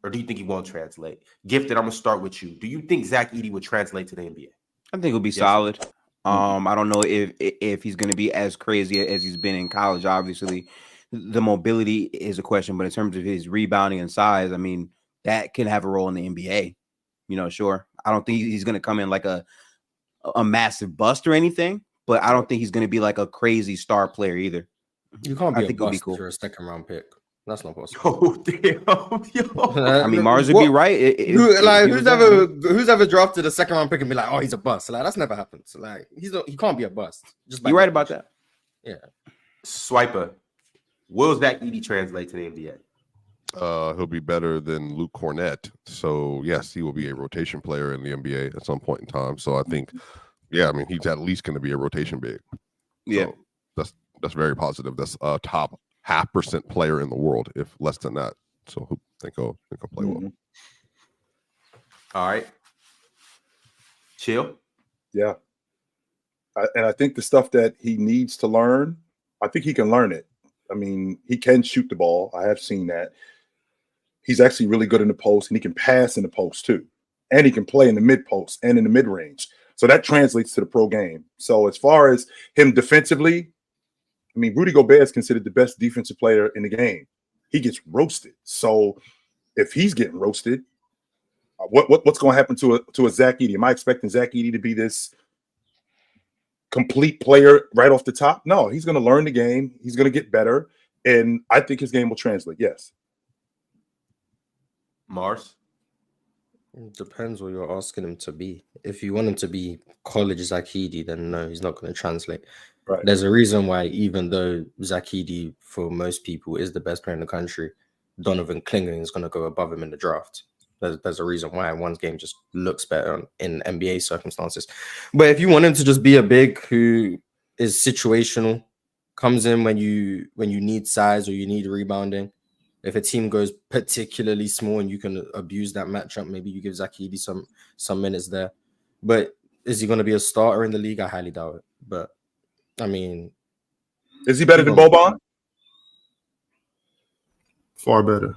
Or do you think he won't translate? Gifted, I'm going to start with you. Do you think Zach Edey would translate to the NBA? I think he'll be solid. I don't know if he's going to be as crazy as he's been in college. Obviously, the mobility is a question, but in terms of his rebounding and size, I mean, that can have a role in the NBA. Sure. I don't think he's going to come in like a massive bust or anything, but I don't think he's going to be like a crazy star player either. You can't be a bust if you're a second-round pick. That's not possible. Oh, damn. I mean, Mars would be right. Who's ever drafted a second-round pick and be like, oh, he's a bust? Like, that's never happened. So, like, he can't be a bust. You're right about that. Yeah. Swiper, will Zach Edey translate to the NBA? He'll be better than Luke Cornett. So, yes, he will be a rotation player in the NBA at some point in time. So, I think, I mean, he's at least going to be a rotation big. Yeah. So that's very positive. That's a top 0.5% player in the world, if less than that. So, I think he'll play well. All right. Chill. Yeah. And I think the stuff that he needs to learn, I think he can learn it. I mean, he can shoot the ball. I have seen that. He's actually really good in the post, and he can pass in the post too. And he can play in the mid post and in the mid range. So that translates to the pro game. So as far as him defensively, I mean, Rudy Gobert is considered the best defensive player in the game. He gets roasted. So if he's getting roasted, what's going to happen to a Zach Edey? Am I expecting Zach Edey to be this complete player right off the top? No, he's going to learn the game. He's going to get better. And I think his game will translate. Yes. Mars? It depends what you're asking him to be. If you want him to be college Zach Edey, then no, he's not going to translate. Right. There's a reason why, even though Zach Edey, for most people, is the best player in the country, Donovan Klingling is going to go above him in the draft. There's a reason why one's game just looks better in NBA circumstances. But if you want him to just be a big who is situational, comes in when you need size or you need rebounding, if a team goes particularly small and you can abuse that matchup, maybe you give Zach Edey some minutes there. But is he going to be a starter in the league? I highly doubt it. But I mean, is he better than Boban? Far better.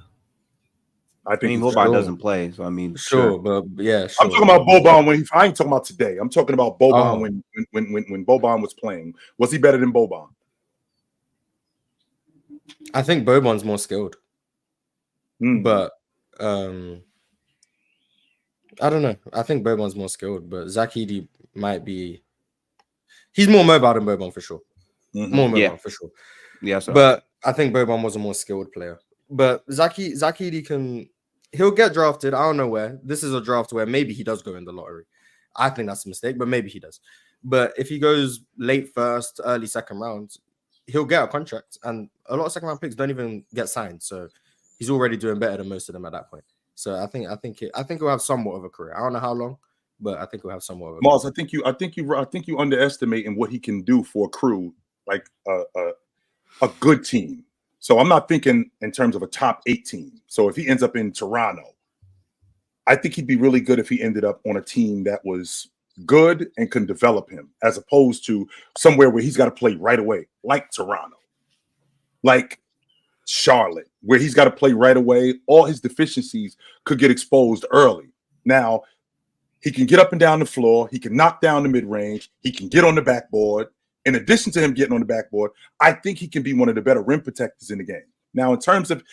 I think Boban doesn't play, so I mean, sure. But yeah, sure. I'm talking about Boban I ain't talking about today. I'm talking about Boban when Boban was playing. Was he better than Boban? I think Boban's more skilled. But I don't know. I think Boban's more skilled, but Zach Edey might be. He's more mobile than Boban for sure. More mobile for sure. Yeah, so. But I think Boban was a more skilled player. But Zach Edey he'll get drafted. I don't know where. This is a draft where maybe he does go in the lottery. I think that's a mistake, but maybe he does. But if he goes late first, early second round, he'll get a contract. And a lot of second round picks don't even get signed. So he's already doing better than most of them at that point. So I think he'll have somewhat of a career. I don't know how long, but I think he'll have somewhat of a career. Mars, I think you underestimating what he can do for a crew, like a good team. So I'm not thinking in terms of a top 8 team. So if he ends up in Toronto, I think he'd be really good if he ended up on a team that was good and can develop him, as opposed to somewhere where he's got to play right away, like Toronto, like Charlotte, where he's got to play right away. All his deficiencies could get exposed early. Now, he can get up and down the floor. He can knock down the mid-range. He can get on the backboard. In addition to him getting on the backboard, I think he can be one of the better rim protectors in the game. Now, in terms of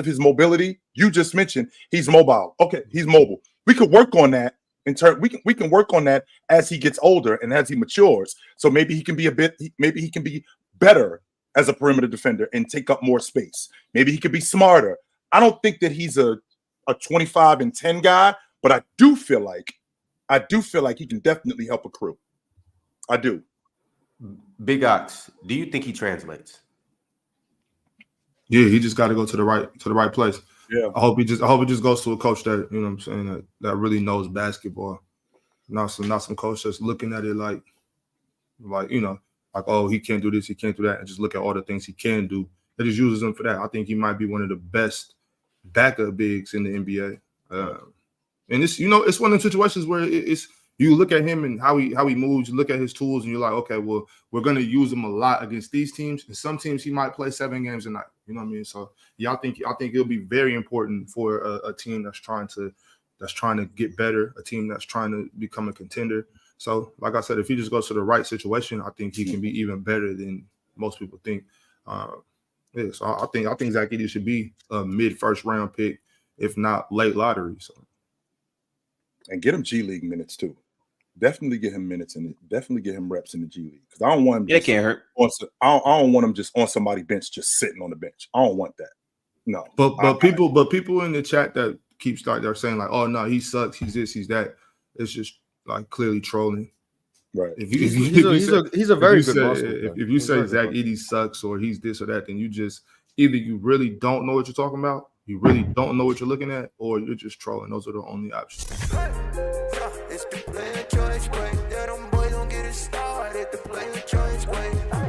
his mobility, you just mentioned he's mobile. Okay, he's mobile. We could work on that. We can work on that as he gets older and as he matures. So maybe he can be better as a perimeter defender and take up more space. Maybe he could be smarter. I don't think that he's a 25 and 10 guy, but I do feel like he can definitely help a crew. I do. Big Ox, do you think he translates? Yeah, he just got to go to the right place. Yeah. I hope he just goes to a coach that, you know what I'm saying, that really knows basketball. Not some coach that's looking at it like, you know, like, oh, he can't do this, he can't do that, and just look at all the things he can do. That just uses him for that. I think he might be one of the best backup bigs in the NBA. And it's, you know, it's one of the situations where it's You look at him and how he moves, you look at his tools, and you're like, okay, well, we're gonna use him a lot against these teams. And some teams he might play 7 games a night. You know what I mean? So yeah, I think it'll be very important for a team that's trying to get better, a team that's trying to become a contender. So, like I said, if he just goes to the right situation, I think he can be even better than most people think. So I think Zach Edey should be a mid-first round pick, if not late lottery. So, and get him G League minutes too. Definitely get him minutes in it. Definitely get him reps in the G League because I don't want him. Yeah, it can't hurt. I don't want him just on somebody's bench, just sitting on the bench. I don't want that. No. But people in the chat that they're saying like, oh no, he sucks. He's this. He's that. It's just like clearly trolling. Right. He's a very good basketball. If you say Zach Edey sucks or he's this or that, then you just either you really don't know what you're talking about, you really don't know what you're looking at, or you're just trolling. Those are the only options. It's the player choice way. That them boys don't get it started. The player choice way.